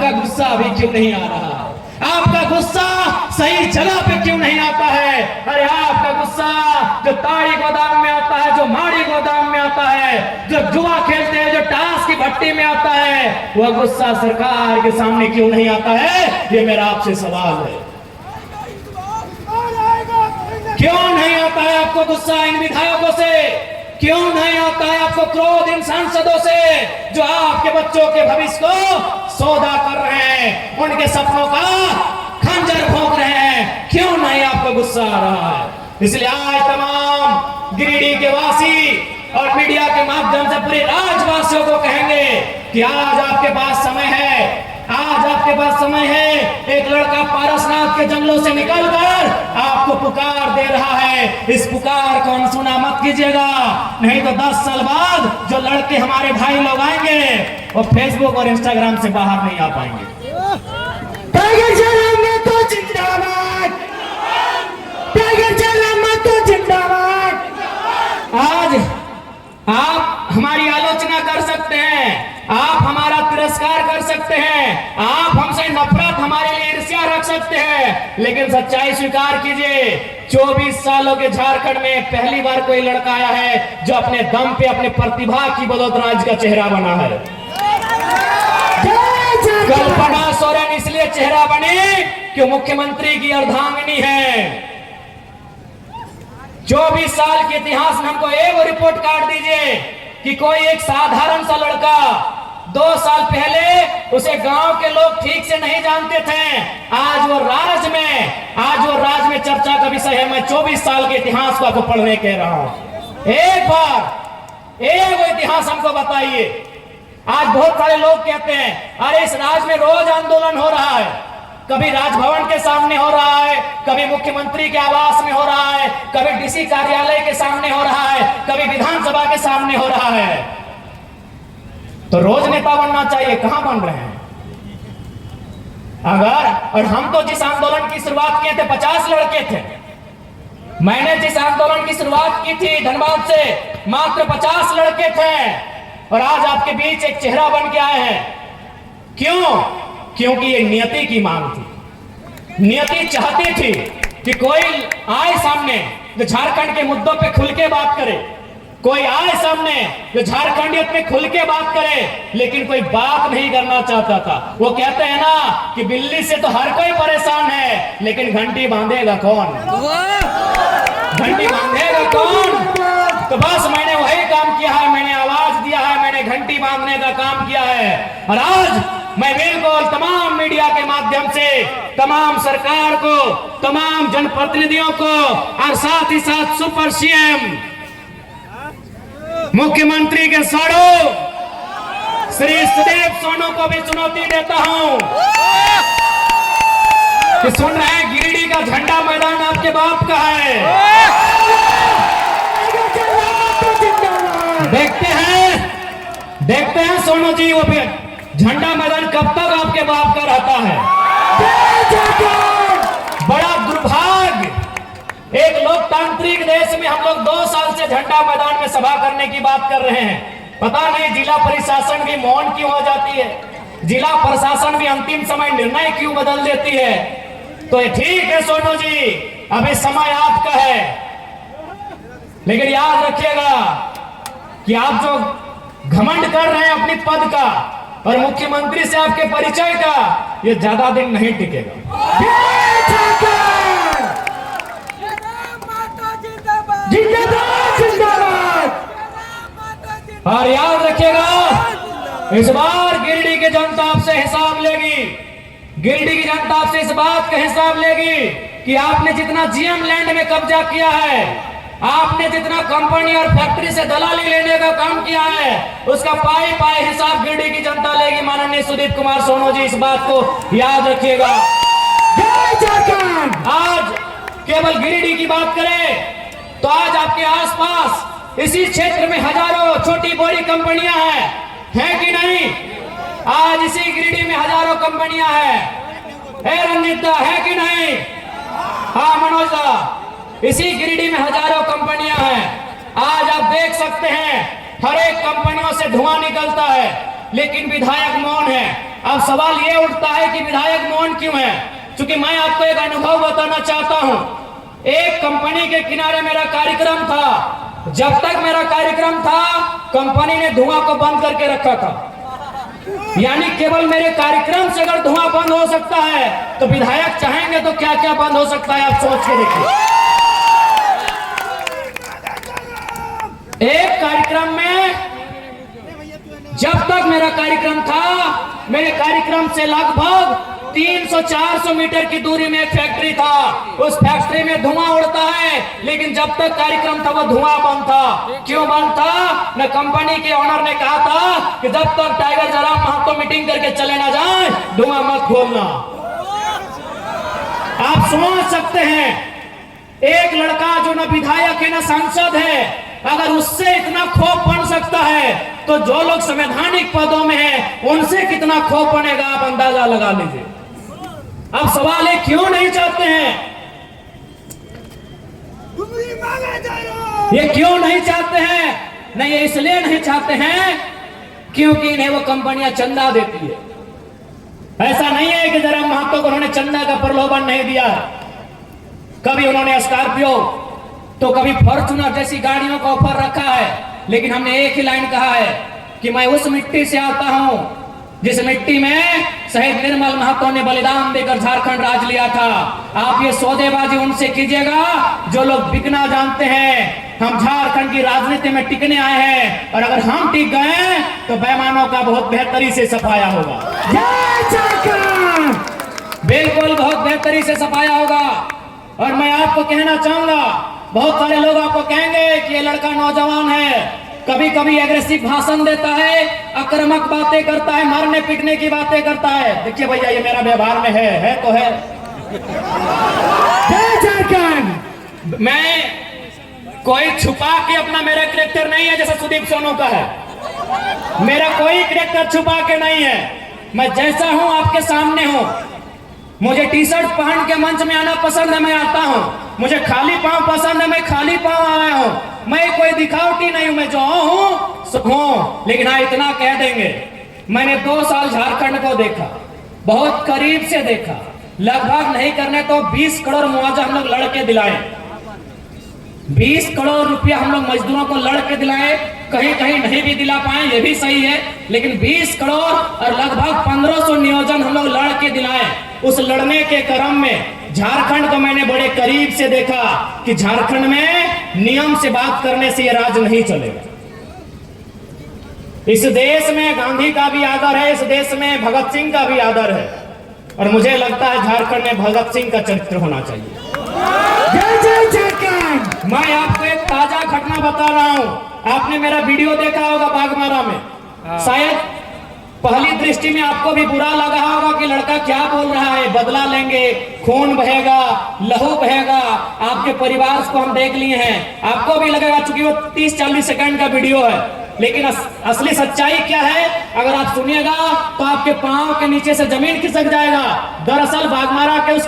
आपका गुस्सा अभी क्यों नहीं आ रहा है? आपका गुस्सा सही जगह पे क्यों नहीं आता है? अरे आपका गुस्सा जो ताड़ी गोदाम में आता है, जो माड़ी गोदाम में आता है, जो जुआ खेलते हैं, जो टास की भट्टी में आता है, वह गुस्सा सरकार के सामने क्यों नहीं आता है? ये मेरा आपसे सवाल है। क्यों नहीं आता है आपको गुस्सा इन विधायकों से? क्यों नहीं आता है आपको क्रोध इन सांसदों से जो आपके बच्चों के भविष्य को सौदा कर रहे हैं, उनके सपनों का खंजर भोंक रहे हैं? क्यों नहीं आपको गुस्सा आ रहा है? इसलिए आज तमाम गिरिडीह के वासी और मीडिया के माध्यम से पूरे राज्यवासियों को कहेंगे कि आज आपके पास समय है, आज आपके पास समय है। एक लड़का पारसनाथ के जंगलों से निकलकर आपको पुकार दे रहा है। इस पुकार को अनसुना मत कीजिएगा, नहीं तो 10 साल बाद जो लड़के हमारे भाई लोग आएंगे वो फेसबुक और इंस्टाग्राम से बाहर नहीं आ पाएंगे। टाइगर चलाना तो जिंदाबाद, टाइगर चलाना तो जिंदाबाद। आज आप हमारी आलोचना कर सकते हैं, आप हमारा तिरस्कार कर सकते हैं, आप हमसे नफरत, हमारे लिए ईर्ष्या रख सकते हैं, लेकिन सच्चाई स्वीकार कीजिए। 24 सालों के झारखंड में पहली बार कोई लड़का आया है जो अपने दम पे, अपने प्रतिभा की बदौलत राज्य का चेहरा बना है। कल्पना सोरेन इसलिए चेहरा बनी कि मुख्यमंत्री की अर्धांगिनी है। 24 साल के इतिहास में हमको एक रिपोर्ट कार्ड दीजिए कि कोई एक साधारण सा लड़का 2 साल पहले उसे गांव के लोग ठीक से नहीं जानते थे, आज वो राज में चर्चा का विषय है। मैं 24 साल के इतिहास को आपको पढ़ने कह रहा हूं। एक बार एक इतिहास हमको बताइए। आज बहुत सारे लोग कहते हैं अरे इस राज्य में रोज आंदोलन हो रहा है, कभी राजभवन के सामने हो रहा है, कभी मुख्यमंत्री के आवास में हो रहा है, कभी डीसी कार्यालय के सामने हो रहा है, कभी विधानसभा के सामने हो रहा है। तो रोज नेता बनना चाहिए, कहां बन रहे हैं? अगर और हम तो जिस आंदोलन की शुरुआत किए थे 50 लड़के थे। मैंने जिस आंदोलन की शुरुआत की थी धनबाद से मात्र 50 लड़के थे, और आज आपके बीच एक चेहरा बन के आए हैं। क्यों? क्योंकि ये नियति की मांग थी। नियति चाहती थी कि कोई आए सामने जो झारखंड के मुद्दों पे खुल के बात करे, कोई आए सामने जो झारखंडियत में खुल के बात करे, लेकिन कोई बात नहीं करना चाहता था। वो कहते हैं ना कि बिल्ली से तो हर कोई परेशान है, लेकिन घंटी बांधेगा कौन? घंटी बांधेगा कौन? तो बस मैंने वही काम किया है, मैंने आवाज दिया है, मैंने घंटी बांधने का काम किया है। और आज मैं बिल्कुल तमाम मीडिया के माध्यम से तमाम सरकार को, तमाम जनप्रतिनिधियों को और साथ ही साथ सुपर सीएम मुख्यमंत्री के साड़ो श्री सुदेव सोनू को भी चुनौती देता हूं कि सुन रहे हैं गिरिडीह का झंडा मैदान आपके बाप का है। देखते हैं सोनू जी वो भी झंडा मैदान कब तक आपके बाप का रहता है। बड़ा दुर्भाग्य, एक लोकतांत्रिक देश में हम लोग 2 साल से झंडा मैदान में सभा करने की बात कर रहे हैं। पता नहीं जिला प्रशासन भी मौन क्यों हो जाती है, जिला प्रशासन भी अंतिम समय निर्णय क्यों बदल देती है। तो ठीक है सोनू जी, अभी समय आपका है, लेकिन याद रखिएगा कि आप जो घमंड कर रहे हैं अपनी पद का और मुख्यमंत्री से आपके परिचय का, ये ज्यादा दिन नहीं टिकेगा। और याद रखिएगा इस बार गिरिडीह की जनता आपसे हिसाब लेगी। गिरिडीह की जनता आपसे इस बात का हिसाब लेगी कि आपने जितना जीएम लैंड में कब्जा किया है, आपने जितना कंपनी और फैक्ट्री से दलाली लेने का काम किया है, उसका पाए पाए हिसाब गिरिडीह की जनता लेगी। माननीय सुदीप कुमार सोनू जी, इस बात को याद रखिएगा। आज केवल गिरिडीह की बात करें तो आज आपके आसपास इसी क्षेत्र में हजारों छोटी बड़ी कंपनियां हैं कि नहीं? आज इसी गिरिडीह में हजारों कंपनियां हैं, रंजीत है कि नहीं? हाँ मनोज दा, इसी गिरिडीह में हजारों कंपनियां हैं। आज आप देख सकते हैं हर एक कंपनियों से धुआं निकलता है, लेकिन विधायक मौन है। अब सवाल ये उठता है कि विधायक मौन क्यों है? क्योंकि मैं आपको एक अनुभव बताना चाहता हूं। एक कंपनी के किनारे मेरा कार्यक्रम था। जब तक मेरा कार्यक्रम था, कंपनी ने धुआं को बंद करके रखा था। यानी केवल मेरे कार्यक्रम से अगर धुआं बंद हो सकता है तो विधायक चाहेंगे तो क्या क्या बंद हो सकता है, आप सोच के देखिए। एक कार्यक्रम में, जब तक मेरा कार्यक्रम था, मेरे कार्यक्रम से लगभग 300-400 मीटर की दूरी में एक फैक्ट्री था। उस फैक्ट्री में धुआं उड़ता है, लेकिन जब तक कार्यक्रम था वो धुआं बंद था। क्यों बंद था? न कंपनी के ओनर ने कहा था कि जब तक टाइगर जयराम महतो मीटिंग करके चले ना जाए, धुआं मत खोलना। आप समझ सकते हैं, एक लड़का जो न विधायक है न सांसद है, अगर उससे इतना खौफ बन सकता है तो जो लोग संवैधानिक पदों में हैं उनसे कितना खौफ बनेगा, आप अंदाजा लगा लीजिए। अब सवाल है, क्यों नहीं चाहते हैं? ये क्यों नहीं चाहते हैं? नहीं, ये इसलिए नहीं चाहते हैं क्योंकि इन्हें वो कंपनियां चंदा देती है। ऐसा नहीं है कि जयराम महतो को उन्होंने चंदा का प्रलोभन नहीं दिया। कभी उन्होंने स्कॉर्पियो तो कभी फॉर्च्यूनर जैसी गाड़ियों का ऑफर रखा है, लेकिन हमने एक ही लाइन कहा है कि मैं उस मिट्टी से आता हूं जिस मिट्टी में शहीद निर्मल महतो ने बलिदान देकर झारखंड राज लिया था। आप ये सौदेबाजी उनसे कीजिएगा जो लोग बिकना जानते हैं। हम झारखंड की राजनीति में टिकने आए हैं, और अगर हम टिक गए तो बेईमानों का बहुत बेहतरी से सफाया होगा। बिल्कुल बहुत बेहतरी से सफाया होगा। और मैं आपको कहना चाहूंगा, बहुत सारे लोग आपको कहेंगे कि ये लड़का नौजवान है, कभी कभी एग्रेसिव भाषण देता है, आक्रामक बातें करता है, मारने पीटने की बातें करता है। देखिए भैया, ये मेरा व्यवहार में है तो है। मैं कोई छुपा के अपना, मेरा कैरेक्टर नहीं है जैसे सुदीप सोनू का है। मेरा कोई कैरेक्टर छुपा के नहीं है। मैं जैसा हूं आपके सामने हूं। मुझे टी शर्ट पहन के मंच में आना पसंद है, मैं आता हूं। मुझे खाली पांव पसंद है, मैं खाली पांव आया हूं। मैं कोई दिखावटी नहीं हूं, मैं जो हूं। लेकिन हाँ, इतना कह देंगे, मैंने 2 साल झारखंड को देखा, बहुत करीब से देखा। लगभग नहीं करने तो 20 करोड़ मुआवजा हम लोग लड़के दिलाए। 20 करोड़ रुपया हम लोग मजदूरों को लड़के दिलाए। कहीं कहीं नहीं भी दिला पाए, ये भी सही है, लेकिन 20 करोड़ और लगभग 1500 नियोजन हम लोग लड़के दिलाए। उस लड़ने के क्रम में झारखंड को मैंने बड़े करीब से देखा कि झारखंड में नियम से बात करने से ये राज नहीं चलेगा। इस देश में गांधी का भी आदर है, इस देश में भगत सिंह का भी आदर है, और मुझे लगता है झारखंड में भगत सिंह का चरित्र होना चाहिए। मैं आपको एक ताजा घटना बता रहा हूं। आपने मेरा वीडियो देखा होगा बागमारा में। शायद पहली दृष्टि में आपको भी बुरा लगा होगा कि लड़का क्या बोल रहा है, बदला लेंगे, खून बहेगा, लहू बहेगा। आपके परिवार को हम देख लिए हैं, आपको भी लगेगा चूंकि वो 30-40 सेकंड का वीडियो है, लेकिन असली सच्चाई क्या है अगर आप सुनिएगा तो आपके पांव के नीचे से जमीन खिसक जाएगा। दरअसल बागमारा के उस